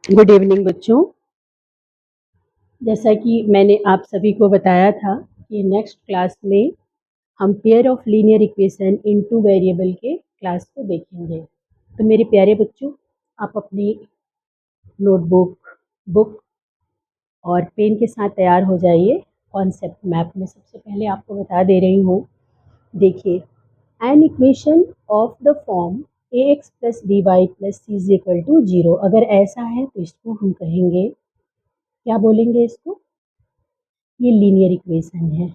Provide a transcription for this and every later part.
Good evening बच्चों। जैसा कि मैंने आप सभी को बताया था कि नेक्स्ट क्लास में हम pair of linear equation in two variable के क्लास को देखेंगे। तो मेरे प्यारे बच्चों, आप अपनी नोटबुक, बुक और पेन के साथ तैयार हो जाइए। कॉन्सेप्ट मैप में सबसे पहले आपको बता दे रही हूँ। देखिए, an equation of the form a x plus B Y plus c is equal to zero, अगर ऐसा है तो इसको हम कहेंगे, क्या बोलेंगे इसको? ये लीनियर इक्वेशन है।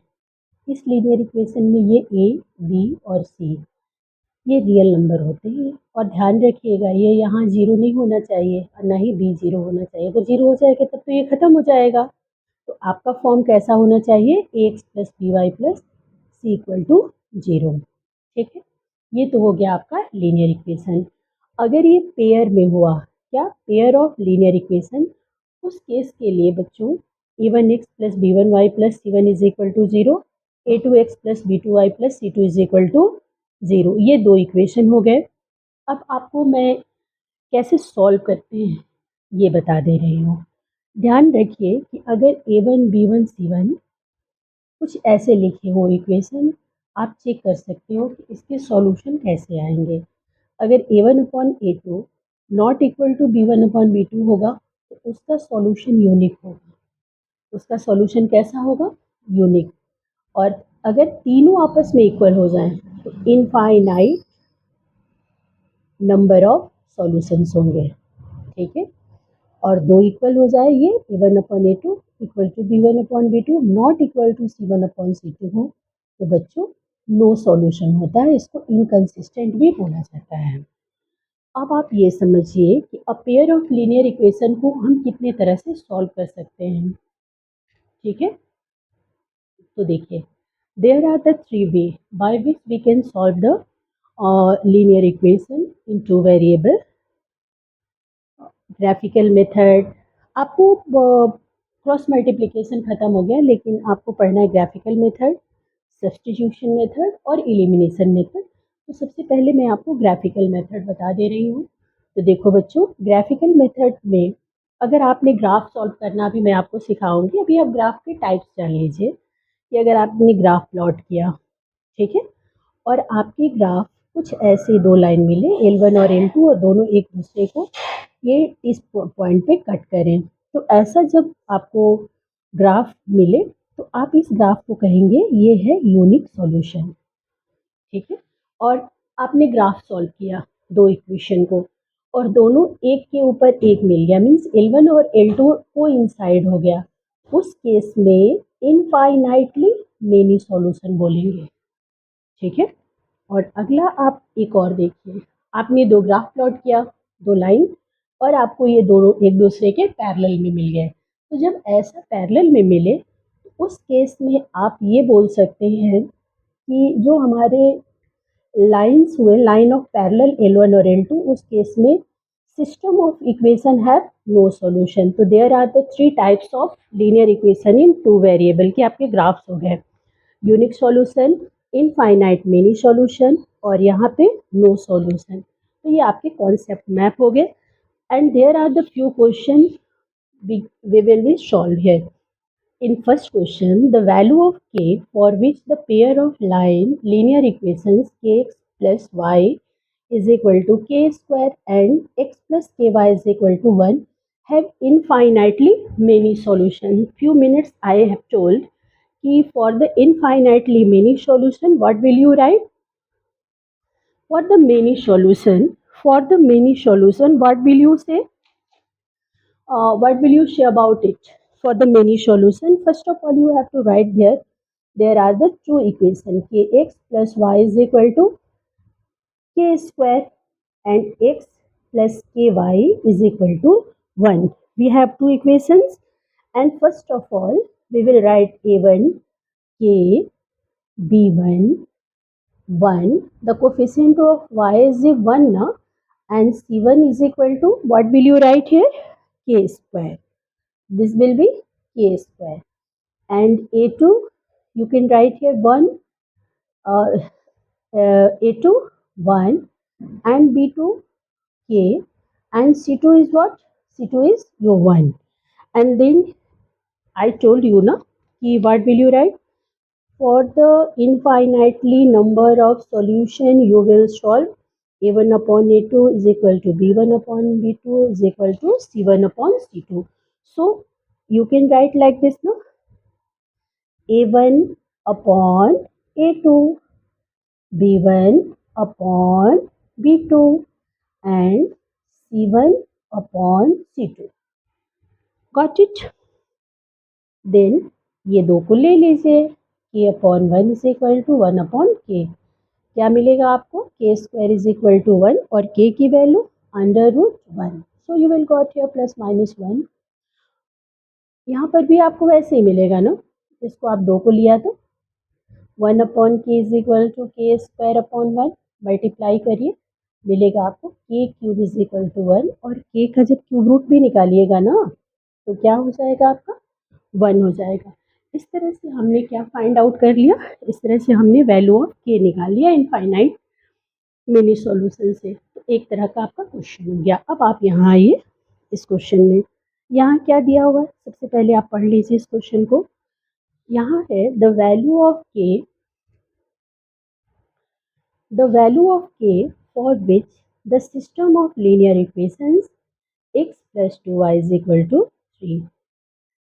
इस लीनियर इक्वेशन में ये ए, बी और सी ये रियल नंबर होते हैं। और ध्यान रखिएगा, ये यहाँ जीरो नहीं होना चाहिए और ना ही बी जीरो होना चाहिए। अगर जीरो हो जाएगा तब तो ये खत्म हो जाएगा। तो आपका फॉर्म कैसा होना चाहिए? A x plus B Y plus C equal to zero. ठीक है, ये तो हो गया आपका लीनियर इक्वेशन। अगर ये पेयर में हुआ, क्या पेयर ऑफ लीनियर इक्वेशन, उस केस के लिए बच्चों A one X plus B one Y plus C one is equal to zero, A two X plus B two Y plus C two is equal to zero. ये दो equation हो गए। अब आपको मैं कैसे सॉल्व करते हैं ये बता दे रही हूँ। ध्यान रखिए कि अगर A one B one C one कुछ ऐसे लिखे हो इक्वेशन, आप चेक कर सकते हो कि इसके सॉल्यूशन कैसे आएंगे। अगर A one upon A two not equal to B one upon B two होगा तो उसका सॉल्यूशन यूनिक होगा। उसका सॉल्यूशन कैसा होगा? यूनिक। और अगर तीनों आपस में इक्वल हो जाएं तो इनफाइनाइट नंबर ऑफ सॉल्यूशंस होंगे। ठीक है, और दो इक्वल हो जाए, ये A one upon A two equal to B one upon B two not equal to C one upon C two हो तो बच्चों नो सॉल्यूशन होता है। इसको इनकंसिस्टेंट भी बोला जाता है। अब आप ये समझिए कि a pair of linear equation को हम कितने तरह से सॉल्व कर सकते हैं। ठीक है, तो देखिए, there are the three way by which we can solve the linear equation in two variable. Graphical method, आपको क्रॉस मल्टीप्लिकेशन ख़त्म हो गया, लेकिन आपको पढ़ना है ग्राफिकल मेथड, सब्स्टिट्यूशन मेथड और एलिमिनेशन मेथड। तो सबसे पहले मैं आपको ग्राफिकल मेथड बता दे रही हूँ। तो देखो बच्चों, ग्राफिकल मेथड में अगर आपने ग्राफ सॉल्व करना भी मैं आपको सिखाऊंगी। अभी आप ग्राफ के टाइप्स जान लीजिए कि अगर आपने ग्राफ प्लॉट किया, ठीक है, और आपके ग्राफ कुछ ऐसे दो लाइन मिले L1 और L2 और दोनों एक दूसरे को ये इस पॉइंट पे कट करें, तो ऐसा जब आपको ग्राफ मिले तो आप इस ग्राफ को कहेंगे ये है यूनिक सॉल्यूशन। ठीक है, और आपने ग्राफ सॉल्व किया दो इक्वेशन को और दोनों एक के ऊपर एक मिल गया, मीन्स L1 और L2 को इनसाइड हो गया, उस केस में इनफाइनाइटली मेनी सॉल्यूशन बोलेंगे। ठीक है, और अगला आप एक और देखिए, आपने दो ग्राफ प्लॉट किया, दो लाइन, और आपको ये दोनों एक दूसरे के पैरेलल में मिल गए। तो जब ऐसा पैरेलल में मिले तो उस केस में आप ये बोल सकते हैं कि जो हमारे लाइन्स हुए, लाइन ऑफ पैरेलल L1 और L2, उस केस में system of equation have no solution. तो there are the three types of linear equation in two variable के आपके ग्राफ्स हो गए, unique solution, infinite many solution और यहाँ पे नो सॉल्यूशन। तो ये आपके कॉन्सेप्ट मैप हो गए। And there are the few question we will be solved here. In first question, the value of k for which the pair of line linear equations kx plus y is equal to k square and x plus ky is equal to 1 have infinitely many solutions. Few minutes I have told कि for the infinitely many solution, what will you write? For the many solution, what will you say? What will you say about it? For the many solution, first of all, you have to write there are the two equations, kx plus y is equal to k square and x plus ky is equal to 1. We have two equations, and first of all, we will write a1 k, b1 1. The coefficient of y is 1 na, and c1 is equal to, what will you write here? K square. This will be k square. And a2, you can write here 1, uh, a2 1 and b2 k, and c2 is what? C2 is your 1. And then I told you na कि what will you write? For the infinitely number of solution you will solve a1 upon a2 is equal to b1 upon b2 is equal to c1 upon c2. So you can write like this na, a1 upon a2, b1 upon b2 and c1 upon c2. Got it? Then ये दो को ले लीजिए, k upon 1 is equal to 1 upon k. क्या मिलेगा आपको? k square is equal to 1 और k की value under root 1. So you will got here plus minus 1. यहाँ पर भी आपको वैसे ही मिलेगा ना, इसको आप दो को लिया तो 1 upon k is equal to k square upon 1. Multiply करिए, मिलेगा आपको k cube is equal to 1 और k का जब क्यूब रूट भी निकालिएगा ना तो क्या हो जाएगा आपका? 1 हो जाएगा. इस तरह से हमने क्या फाइंड आउट कर लिया? इस तरह से हमने वैल्यू ऑफ k निकाल लिया इनफाइनाइट मिनी सॉल्यूशन से. तो एक तरह का आपका क्वेश्चन हो गया. अब आप यहाँ आइए इस क्वेश्चन में. यहाँ क्या दिया हुआ है? सबसे पहले आप पढ़ लीजिए इस क्वेश्चन को. यहाँ है the value of k for which the system of linear equations x plus 2y is equal to 3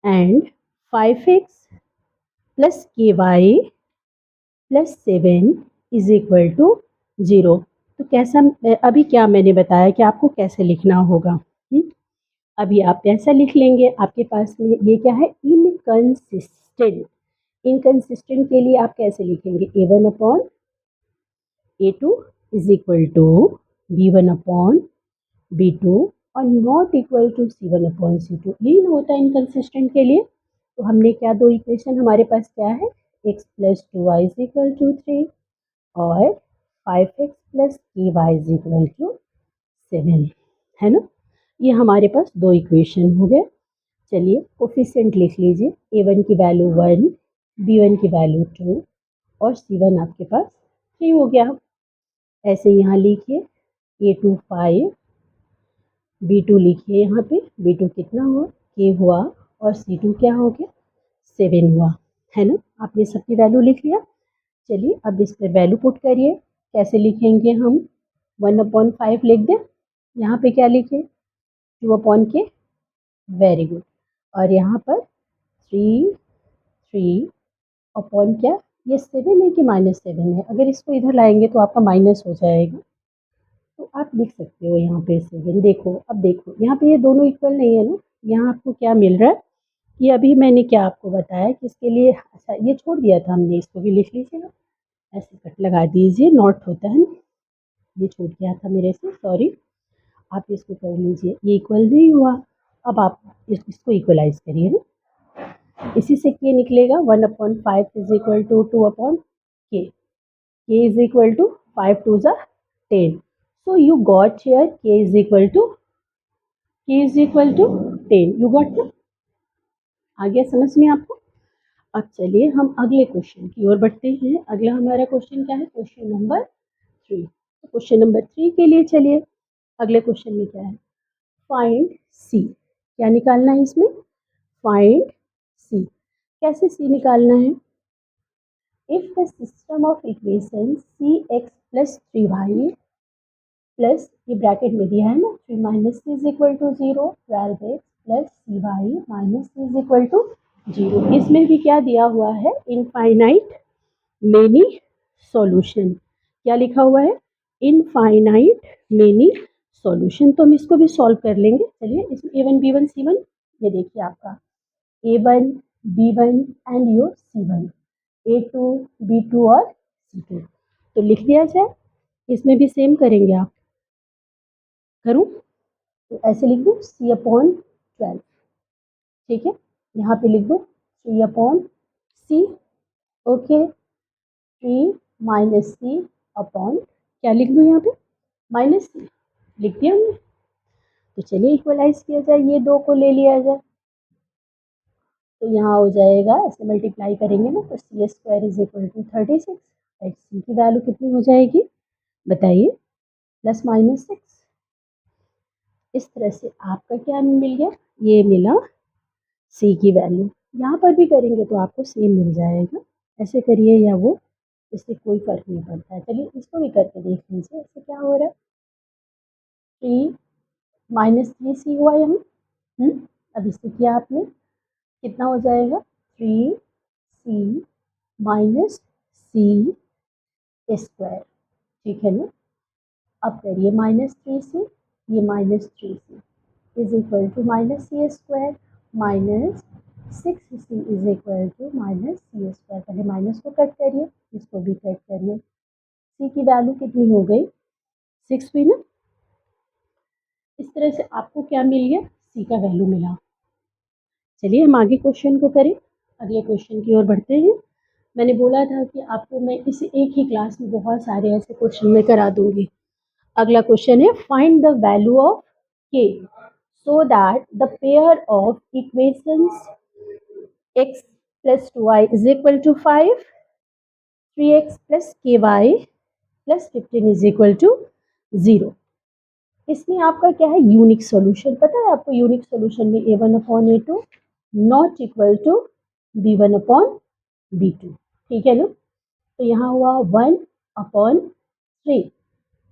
and 5x plus ky plus 7 is equal to 0. तो कैसा, अभी क्या मैंने बताया कि आपको कैसे लिखना होगा. अभी आप कैसा लिख लेंगे? आपके पास में ये क्या है? इनकंसिस्टेंट. इनकंसिस्टेंट के लिए आप कैसे लिखेंगे? a1 upon a2 is equal to b1 upon b2 और not equal to c1 upon c2. यही ना होता है इनकंसिस्टेंट के लिए. तो हमने क्या, दो इक्वेशन हमारे पास क्या है? x plus 2y is equal to 3 और 5x plus ky is equal to 7 है ना. ये हमारे पास दो इक्वेशन हो गए. चलिए कोफिशिएंट लिख लीजिए. a1 की वैल्यू 1, b1 की वैल्यू 2 और c1 आपके पास 3 हो गया. ऐसे यहाँ लिखिए a2 5, b2 लिखिए यहाँ पे. b2 कितना हुआ? k हुआ और c2 क्या हो गया? 7 हुआ है ना. आपने सबकी वैल्यू लिख लिया. चलिए अब इस पर वैल्यू पुट करिए. कैसे लिखेंगे हम? 1 अपॉन 5 लिख दें. यहाँ पे क्या लिखे? 2 अपॉन k. Very good. और यहाँ पर 3 अपॉन क्या? ये 7 है कि -7 है? अगर इसको इधर लाएंगे तो आपका माइनस हो जाएगा. तो आप लिख सकते हो यहाँ पे 7. देखो, अब देखो यहाँ पे ये दोनों इक्वल नहीं है ना. यहाँ आपको क्या मिल रहा है? ये अभी मैंने क्या आपको बताया कि इसके लिए, अच्छा ये छोड़ दिया था हमने, इसको भी लिख लीजिएगा. ऐसे कट लगा दीजिए, नॉट होता है ना. ये छूट गया था मेरे से, सॉरी. आप इसको कर लीजिए. ये इक्वल नहीं हुआ. अब आप इसको इक्वलाइज करिए ना. इसी से के निकलेगा 1 upon 5 is equal to 2 upon k. K is equal to 5 2 ज़ा 10. So you got here k is equal to 10. You got ना? आ गया समझ में आपको? अब चलिए हम अगले क्वेश्चन की ओर बढ़ते हैं. अगला हमारा क्वेश्चन क्या है? Question number 3. तो क्वेश्चन नंबर 3 के लिए चलिए अगले क्वेश्चन में क्या है? Find c. क्या निकालना है इसमें? Find c. कैसे सी निकालना है? If the system of equation c x plus 3y plus, ये ब्रैकेट में दिया है ना, 3 minus c is equal to 0, 12x plus c y minus c is equal to 0. इसमें भी क्या दिया हुआ है? Infinite many solution. क्या लिखा हुआ है? Infinite many solution. तो हम इसको भी सॉल्व कर लेंगे. चलिए इसमें a1 b1 c1, ये देखिए आपका a1 b1 and your c1, a2 b2 और c2. तो लिख दिया जाए. इसमें भी सेम करेंगे आप. करूँ तो ऐसे लिख दो c अपॉन 12. ठीक है, यहाँ पे लिख दो 3 अपॉन c. ओके, 3 माइनस सी अपॉन, क्या लिख दूँ यहाँ पे? माइनस सी लिख दिया हमने. तो चलिए इक्वलाइज किया जाए, ये दो को ले लिया जाए. तो यहाँ हो जाएगा, ऐसे मल्टीप्लाई करेंगे ना तो C square is equal to 36. At C की वैल्यू कितनी हो जाएगी बताइए? Plus minus 6. इस तरह से आपका क्या मिल गया, ये मिला सी की वैल्यू। यहाँ पर भी करेंगे तो आपको सेम मिल जाएगा, ऐसे करिए या वो, इससे कोई फ़र्क नहीं पड़ता है। चलिए इसको भी करके देख लीजिए, इससे क्या हो रहा है, 3 माइनस 3c हुआ यहाँ। अब इससे किया आपने, कितना हो जाएगा, 3c माइनस सी स्क्वायर, ठीक है ना। अब करिए -3c, ये -3c is equal to -c square minus 6c is equal to -c square. पहले माइनस को कट करिए, इसको भी कट करिए। c की वैल्यू कितनी हो गई, 6 हुई ना। इस तरह से आपको क्या मिल गया, c का वैल्यू मिला। चलिए हम आगे क्वेश्चन को करें, अगले क्वेश्चन की ओर बढ़ते हैं। मैंने बोला था कि आपको मैं इस एक ही क्लास में बहुत सारे ऐसे क्वेश्चन में करा दूंगी। अगला क्वेश्चन है, find the value of k so that the pair of equations x plus 2y is equal to 5, 3x plus ky plus 15 is equal to 0। इसमें आपका क्या है, यूनिक सॉल्यूशन। पता है आपको यूनिक सॉल्यूशन में a1/a2 not equal to b1/b2, ठीक है ना। तो यहाँ हुआ 1/3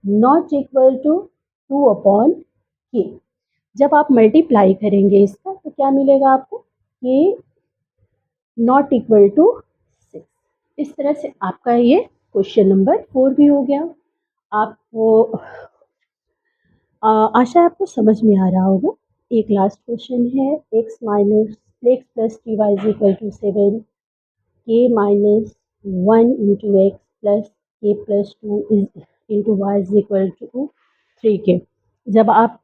नॉट इक्वल टू 2/k। जब आप मल्टीप्लाई करेंगे इसका तो क्या मिलेगा आपको, k नॉट इक्वल टू 6। इस तरह से आपका ये क्वेश्चन नंबर 4 भी हो गया। आपको आशा है आपको समझ में आ रहा होगा। एक लास्ट क्वेश्चन है, x plus 3y is equal to 7, k minus 1 into x plus k plus 2 is into y is equal to 3k। जब आप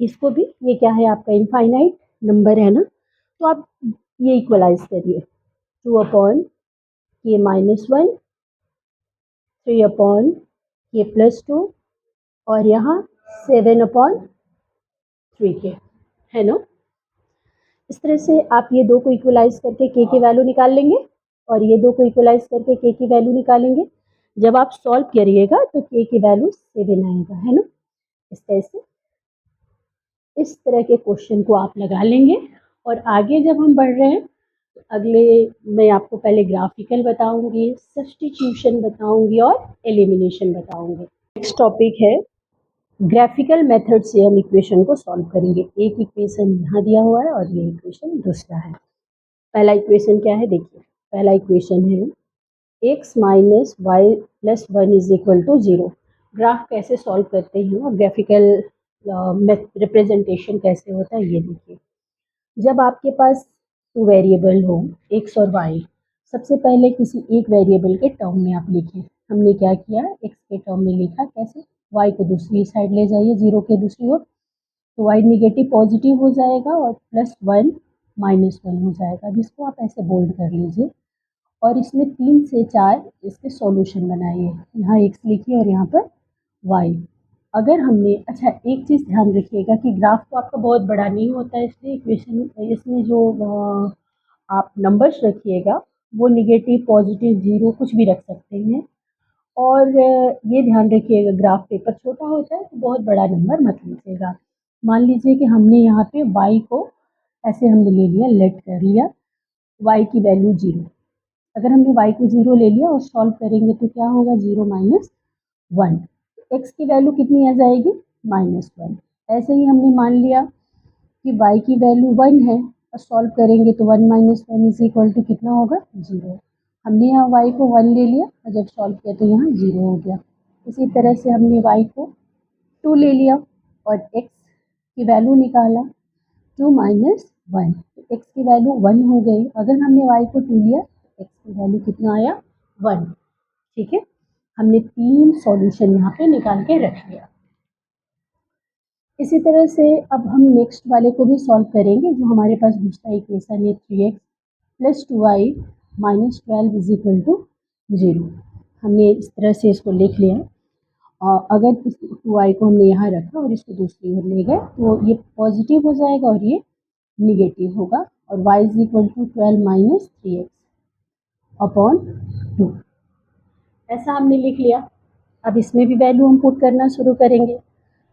इसको भी, ये क्या है आपका इनफाइनाइट नंबर है ना, तो आप ये इक्वलाइज करिए, 2/k माइनस 1, 3/k प्लस 2 और यहाँ 7/3k, है ना। इस तरह से आप ये दो को इक्वलाइज करके k की वैल्यू निकाल लेंगे और ये दो को इक्वलाइज करके k की वैल्यू निकालेंगे। जब आप सॉल्व करिएगा तो k की वैल्यू 7 आएगा, है ना। इस तरह से इस तरह के क्वेश्चन को आप लगा लेंगे। और आगे जब हम बढ़ रहे हैं तो अगले मैं आपको पहले ग्राफिकल बताऊंगी, सब्स्टिट्यूशन बताऊंगी और एलिमिनेशन बताऊंगी। नेक्स्ट टॉपिक है ग्राफिकल मेथड से हम इक्वेशन को सॉल्व करेंगे। एक इक्वेशन यहाँ दिया हुआ है और ये इक्वेशन दूसरा है। पहला इक्वेशन क्या है, देखिए पहला इक्वेशन है x minus y plus 1 is equal to 0। Graph कैसे सॉल्व करते हैं और ग्राफिकल रिप्रेजेंटेशन कैसे होता है ये देखिए। जब आपके पास टू वेरिएबल हो x और y, सबसे पहले किसी एक वेरिएबल के टर्म में आप लिखिए। हमने क्या किया, x के टर्म में लिखा, कैसे, y को दूसरी साइड ले जाइए, 0 के दूसरी ओर, तो y निगेटिव पॉजिटिव हो जाएगा और +1 -1 हो जाएगा। अब इसको आप ऐसे बोल्ड कर लीजिए और इसमें 3 से 4 इसके सॉल्यूशन बनाइए। यहाँ x लिखिए और यहाँ पर y। अगर हमने, अच्छा एक चीज़ ध्यान रखिएगा कि ग्राफ तो आपका बहुत बड़ा नहीं होता है, इसलिए इक्वेशन इसमें जो आप नंबर्स रखिएगा वो निगेटिव पॉजिटिव 0 कुछ भी रख सकते हैं। और ये ध्यान रखिएगा ग्राफ पेपर छोटा होता है तो बहुत बड़ा नंबर मत लीजिएगा। मान लीजिए कि हमने यहाँ पे y को ऐसे हमने ले लिया, लेट कर लिया y की वैल्यू 0। अगर हमने y को 0 ले लिया और सॉल्व करेंगे तो क्या होगा, 0 माइनस 1, x की वैल्यू कितनी आ जाएगी, -1। ऐसे ही हमने मान लिया कि y की वैल्यू 1 है और सॉल्व करेंगे तो 1 माइनस 1 इज इक्वल टू कितना होगा, 0। हमने यहाँ y को 1 ले लिया और जब सॉल्व किया तो यहाँ 0 हो गया। इसी तरह से हमने y को 2 ले लिया और x की वैल्यू निकाला, 2 माइनस 1, तो x की वैल्यू 1 हो गई। अगर हमने y को 2 लिया तो x की वैल्यू कितना आया, 1, ठीक है। हमने 3 सॉल्यूशन यहाँ पे निकाल के रख लिया। इसी तरह से अब हम नेक्स्ट वाले को भी सॉल्व करेंगे। जो हमारे पास दूसरा इक्वेशन है 3x plus 2y minus 12 is equal to 0। हमने इस तरह से इसको लिख लिया। और अगर इस 2y को हमने यहाँ रखा और इसको दूसरी ओर ले गए तो ये पॉजिटिव हो जाएगा और ये निगेटिव होगा और y is equal to 12 minus 3x upon 2, ऐसा हमने लिख लिया। अब इसमें भी वैल्यू हम पुट करना शुरू करेंगे।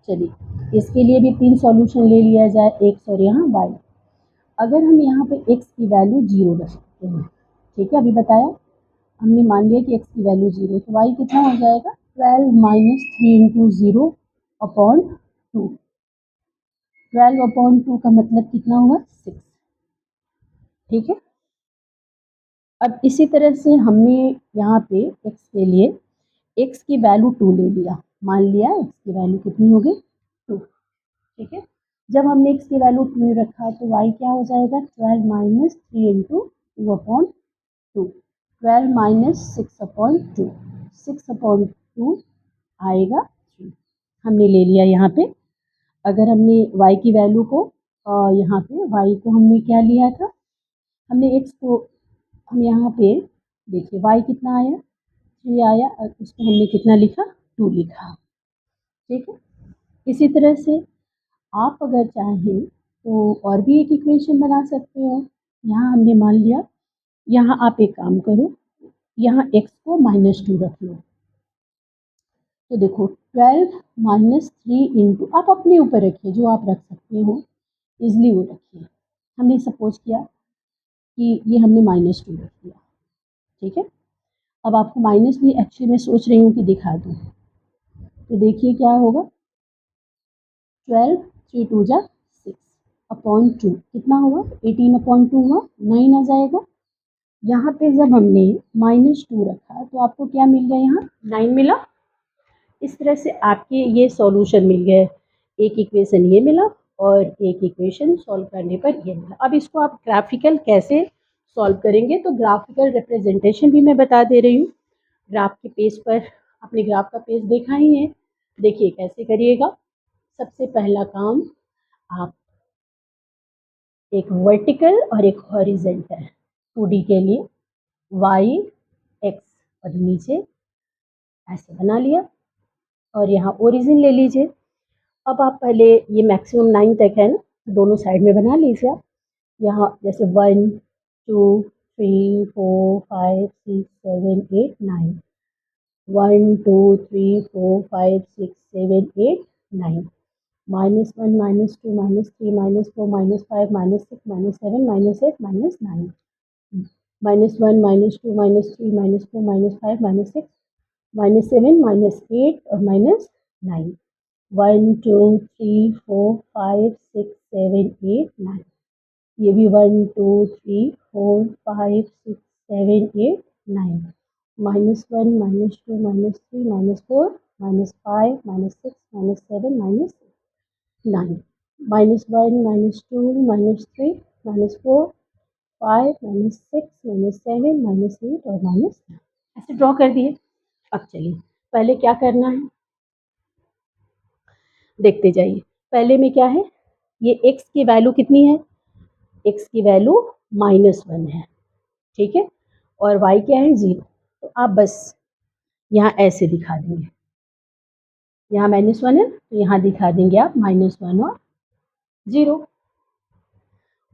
चलिए इसके लिए भी 3 सॉल्यूशन ले लिया जाए, x और यहाँ y। अगर हम यहाँ पे x की वैल्यू 0 रख सकते हैं, ठीक है, अभी बताया हमने, मान लिया कि x की वैल्यू 0, तो y कितना हो जाएगा 12 माइनस 3 इंटू 0 अपॉन 2। 12 अपॉन 2 का मतलब कितना हुआ 6, ठीक है। अब इसी तरह से हमने यहाँ पे x के लिए x की वैल्यू 2 ले लिया, मान लिया x की वैल्यू कितनी होगी 2, ठीक है। जब हमने x की वैल्यू 2 रखा तो y क्या हो जाएगा 12 minus 3 into 2 upon 2, 12 minus 6 upon 2, 6 upon 2 आएगा 3। हमने ले लिया यहाँ पे। अगर हमने y की वैल्यू को यहाँ पे y को हमने क्या लिया था, हमने x को, हम यहाँ पे देखिए y कितना आया 3 आया और उसको हमने कितना लिखा 2 लिखा, ठीक है। इसी तरह से आप अगर चाहें तो और भी एक इक्वेशन बना सकते हो। यहाँ हमने मान लिया, यहाँ आप एक काम करो, यहाँ x को -2 रख लो, तो देखो 12 माइनस 3 इंटू, आप अपने ऊपर रखिए जो आप रख सकते हो, इजली वो रखिए। हमने सपोज किया कि ये हमने -2 रख दिया, ठीक है। अब आपको माइनस भी एक्चुअली मैं सोच रही हूँ कि दिखा दूँ, तो देखिए क्या होगा 12 3 2 जा 6 अपॉन 2 कितना हुआ 18 अपॉन 2 हुआ 9 आ जाएगा। यहाँ पे जब हमने -2 रखा तो आपको क्या मिल गया, यहाँ 9 मिला। इस तरह से आपके ये सॉल्यूशन मिल गए, एक इक्वेशन ये मिला और एक इक्वेशन सॉल्व करने पर ये मिला। अब इसको आप ग्राफिकल कैसे सॉल्व करेंगे, तो ग्राफिकल रिप्रेजेंटेशन भी मैं बता दे रही हूँ। ग्राफ के पेज पर, आपने ग्राफ का पेज देखा ही है, देखिए कैसे करिएगा। सबसे पहला काम, आप एक वर्टिकल और एक हॉरिजेंटल 2D के लिए y x और नीचे ऐसे बना लिया और यहाँ ओरिजिन ले लीजिए। अब आप पहले ये मैक्सिमम 9 तक है ना, तो दोनों साइड में बना लीजिए आप। यहाँ जैसे 1 2 3 4 5 6 7 8 9, 1 2 3 4 5 6 7 8 9, -1 -2 -3 -4 -5 -6 -7 -8 -9, -1 -2 -3 -4 -5 -6 -7 -8 और -9, 1 2 3 4 5 6 7 8 9, ये भी 1 2 3 4 5 6 7 8 9, -1 -2 -3 -4 -5 -6 -7 -9, -1 -2 -3 -4 5 -6 -7 -8 और -9, ऐसे ड्रॉ कर दिए। अब चलिए पहले क्या करना है देखते जाइए। पहले में क्या है, ये x की वैल्यू कितनी है, x की वैल्यू -1 है, ठीक है, और y क्या है 0। तो आप बस यहाँ ऐसे दिखा देंगे, यहाँ -1 है तो यहाँ दिखा देंगे आप -1 और 0।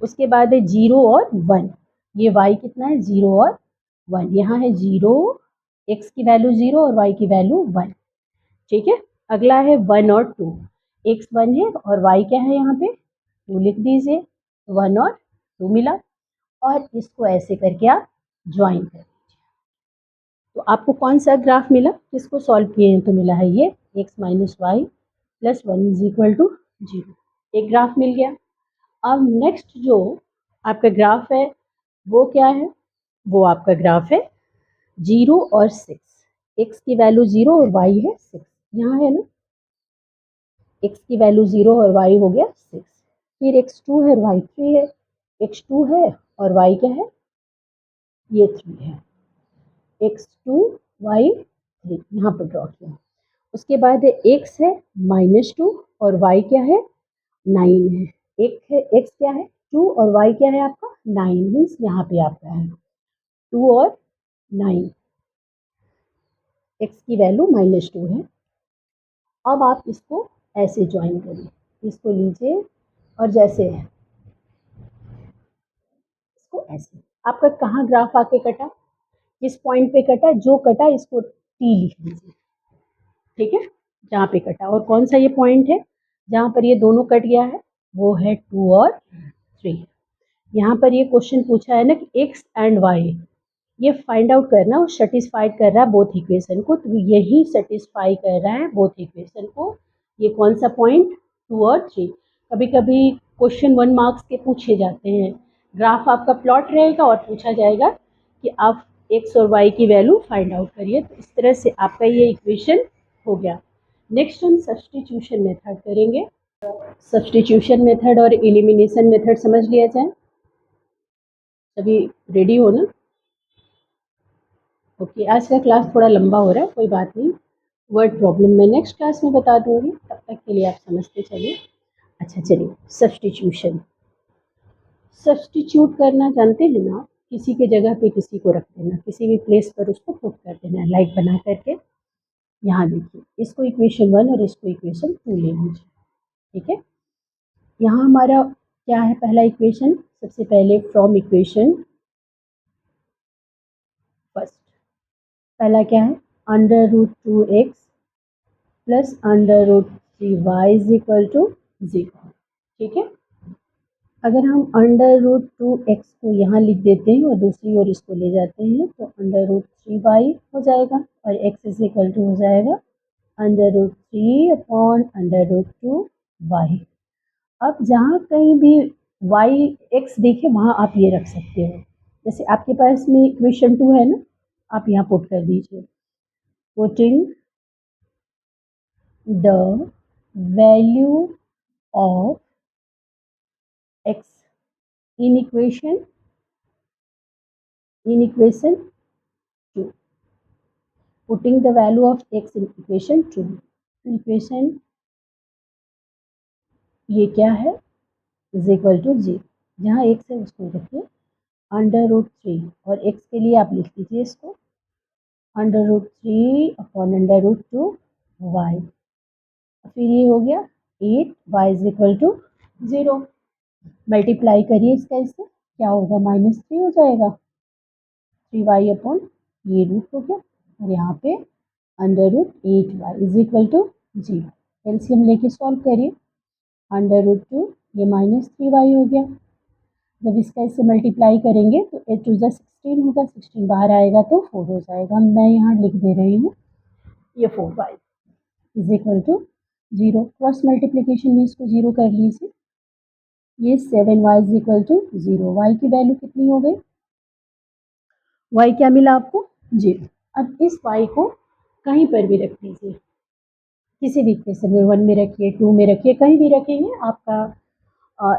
उसके बाद है 0 और 1, ये y कितना है 0 और 1, यहाँ है 0, x की वैल्यू 0 और y की वैल्यू 1, ठीक है। अगला है 1 और 2, x 1 है और y क्या है, यहाँ पे 2 लिख दीजिए, 1 और 2 मिला, और इसको ऐसे करके आप ज्वाइन कर दीजिए। तो आपको कौन सा ग्राफ मिला, किसको सॉल्व किए हैं, तो मिला है ये x minus y plus 1 is equal to 0, एक ग्राफ मिल गया। अब नेक्स्ट जो आपका ग्राफ है वो क्या है, वो आपका ग्राफ है 0 और 6, x की वैल्यू 0 और y है 6, यहाँ है ना, x की वैल्यू 0 और y हो गया 6, फिर x2 है और y3 है, x2 है और y क्या है, ये 3 है, x2 y3 यहाँ पर ड्रॉ किया। उसके बाद है x है -2 और y क्या है 9 है, एक है x क्या है 2 और y क्या है आपका 9, मीन्स यहाँ पे आपका है 2 और 9, x की वैल्यू -2 है। अब आप इसको ऐसे ज्वाइन करिए, इसको लीजिए और जैसे है इसको ऐसे, आपका कहाँ ग्राफ आके कटा, किस पॉइंट पे कटा, जो कटा इसको T लिख लीजिए, ठीक है, जहाँ पे कटा, और कौन सा ये पॉइंट है जहाँ पर ये दोनों कट गया है वो है 2 और 3। यहाँ पर ये क्वेश्चन पूछा है ना कि x एंड y, ये फाइंड आउट करना और सेटिस्फाइड कर रहा है बोथ इक्वेशन को, तो यही सेटिस्फाई कर रहा है बोथ इक्वेशन को। ये कौन सा पॉइंट, 2 और 3। कभी कभी क्वेश्चन 1 मार्क्स के पूछे जाते हैं, ग्राफ आपका प्लॉट रहेगा और पूछा जाएगा कि आप x और y की वैल्यू फाइंड आउट करिए। तो इस तरह से आपका ये इक्वेशन हो गया। नेक्स्ट हम सब्स्टिट्यूशन मेथड करेंगे। सब्स्टिट्यूशन मेथड और एलिमिनेशन मेथड समझ लिया जाए। सभी रेडी हो ना? ओके, आज का क्लास थोड़ा लंबा हो रहा है, कोई बात नहीं, वर्ड प्रॉब्लम मैं नेक्स्ट क्लास में बता दूंगी, तब तक के लिए आप समझते चलिए। अच्छा चलिए, सब्स्टिट्यूशन। सब्स्टिट्यूट करना जानते हैं ना, किसी के जगह पे किसी को रख देना, किसी भी प्लेस पर उसको पुट कर देना, लाइक बना करके। यहाँ देखिए, इसको इक्वेशन 1 और इसको इक्वेशन 2 ले लीजिए, ठीक है। यहाँ हमारा क्या है, पहला इक्वेशन, सबसे पहले फ्रॉम इक्वेशन फर्स्ट, पहला क्या है, under root 2x plus under root 3y is equal to 0, ठीक है। अगर हम अंडर रूट 2x को यहाँ लिख देते हैं और दूसरी ओर इसको ले जाते हैं तो अंडर रूट 3y हो जाएगा और x इज इक्वल टू हो जाएगा under root 3 upon under root 2y। अब जहाँ कहीं भी y x देखे वहाँ आप ये रख सकते हो, जैसे आपके पास में इक्वेशन 2 है ना, आप यहाँ पुट कर दीजिए, putting the value of x in equation 2, putting the value of x in equation 2, equation ये क्या है, इज इक्वल टू 0, जहाँ x है उसको रखिए अंडर रूट 3 और x के लिए आप लिख लीजिए इसको under root 3 upon under root 2y, फिर ये हो गया 8y is equal to 0। Multiply करिए इसका इससे, क्या होगा, -3 हो जाएगा, 3y अपॉन ये रूट हो गया और यहाँ पे under root 8y is equal to 0। LCM लेके सॉल्व करिए, अंडर रूट 2 ये -3y हो गया, जब इसका इससे मल्टीप्लाई करेंगे तो 8 टू जा 16 होगा, 16 बाहर आएगा तो 4 हो जाएगा, मैं यहाँ लिख दे रही हूँ ये 4y is equal to 0। Cross multiplication में इसको 0 कर लीजिए, ये 7y is equal to 0, y की वैल्यू कितनी हो गई, y क्या मिला आपको, 0। अब इस y को कहीं पर भी रख दीजिए, किसी भी इक्वेशन में 1 में रखिए, 2 में रखिए, कहीं भी रखेंगे आपका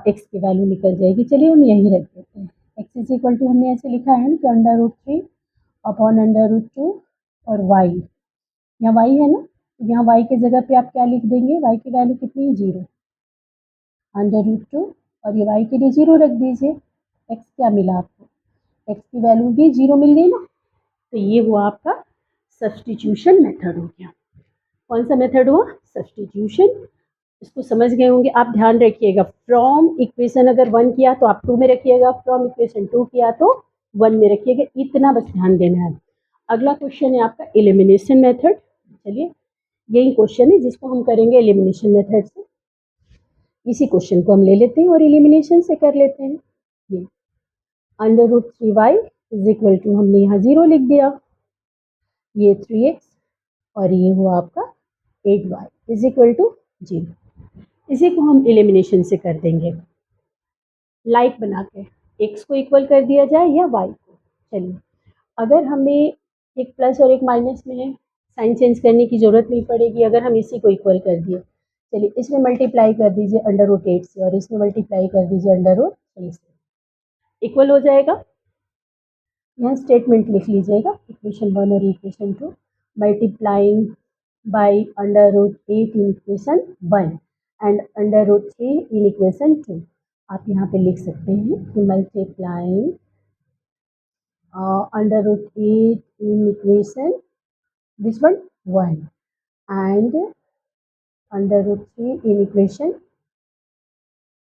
x की वैल्यू निकल जाएगी। चलिए हम यहीं रख देते हैं, x इज इक्वल टू हमने ऐसे लिखा है ना कि under root 3 upon under root 2 और y, यहाँ y है ना, तो यहाँ y की जगह पे आप क्या लिख देंगे, y की वैल्यू कितनी है, 0, अंडर रूट 2 और ये y के लिए 0 रख दीजिए। x क्या मिला आपको, x की वैल्यू भी 0 मिल गई ना, तो ये हुआ आपका सब्स्टिट्यूशन मेथड हो गया। कौन सा मेथड हुआ, सब्स्टिट्यूशन। इसको समझ गए होंगे। आप ध्यान रखिएगा, फ्रॉम इक्वेशन अगर 1 किया तो आप 2 में रखिएगा, फ्रॉम इक्वेशन 2 किया तो 1 में रखिएगा, इतना बस ध्यान देना है। अगला क्वेश्चन है आपका एलिमिनेशन मेथड। चलिए, यही क्वेश्चन है जिसको हम करेंगे एलिमिनेशन मेथड से। इसी क्वेश्चन को हम ले लेते हैं और एलिमिनेशन से कर लेते हैं। ये under root 3y is equal to हमने यहाँ 0 लिख दिया, ये 3x और ये हुआ आपका 8y इज इक्वल टू 0। इसी को हम एलिमिनेशन से कर देंगे, लाइक बना के x को इक्वल कर दिया जाए या y को। चलिए, अगर हमें एक प्लस और एक माइनस में है, साइन चेंज करने की ज़रूरत नहीं पड़ेगी, अगर हम इसी को इक्वल कर दिए, चलिए इसमें मल्टीप्लाई कर दीजिए अंडर रूट 8 से और इसमें मल्टीप्लाई कर दीजिए अंडर रूट 3 से, इक्वल हो जाएगा। यहाँ स्टेटमेंट लिख लीजिएगा, इक्वेशन 1 और equation 2 multiplying by under root 8 in equation 1 and under root 3 in equation 2। आप यहाँ पे लिख सकते हैं कि multiplying under root 8 in equation this one 1 and under root 3 in equation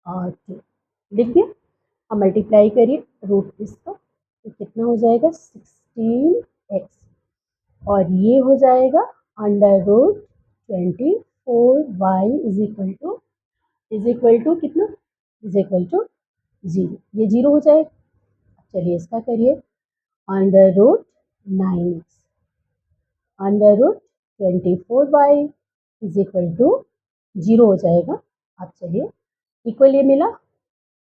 2, लिख दिया। अब मल्टीप्लाई करिए रूट इसका, तो कितना हो जाएगा 16x और ये हो जाएगा under root 24। 4y is equal to कितना, इज इक्वल टू 0, ये 0 हो जाएगा। चलिए इसका करिए, under root 9x under root 24y is equal to 0 हो जाएगा। अब चलिए इक्वल ये मिला,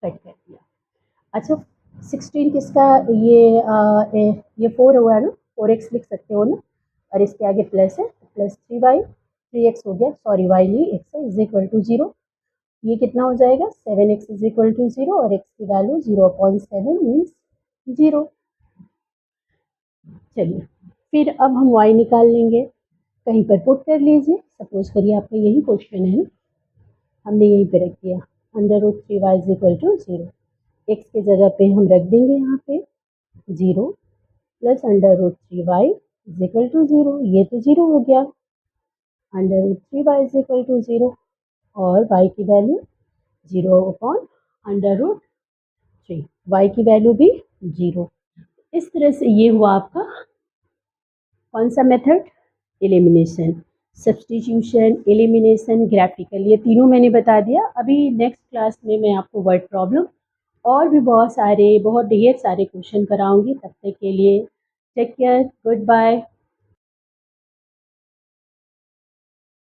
कट कर दिया। अच्छा 16 किसका, ये 4 हुआ है ना, 4x लिख सकते हो ना, और इसके आगे प्लस है, प्लस 3y, 3x हो गया, सॉरी y नहीं x है, इज इक्वल टू 0। ये कितना हो जाएगा, 7x इज इक्वल टू 0 और x की वैल्यू 0.7 मीन्स 0। चलिए फिर अब हम y निकाल लेंगे, कहीं पर पुट कर लीजिए। सपोज करिए आपका यही क्वेश्चन है ना, हमने यहीं पे रख दिया, under root 3y is equal to 0। X की जगह पे हम रख देंगे यहाँ पे 0 plus under root 3y is equal to 0, ये तो 0 हो गया, under root 3y is equal to 0 और y की value 0 upon under root 3, y की वैल्यू भी 0। इस तरह से ये हुआ आपका कौन सा method, elimination, substitution, elimination, graphical, ये तीनों मैंने बता दिया। अभी नेक्स्ट क्लास में मैं आपको वर्ड प्रॉब्लम और भी बहुत ढेर सारे क्वेश्चन कराऊंगी। तब तक के लिए टेक केयर, गुड बाय।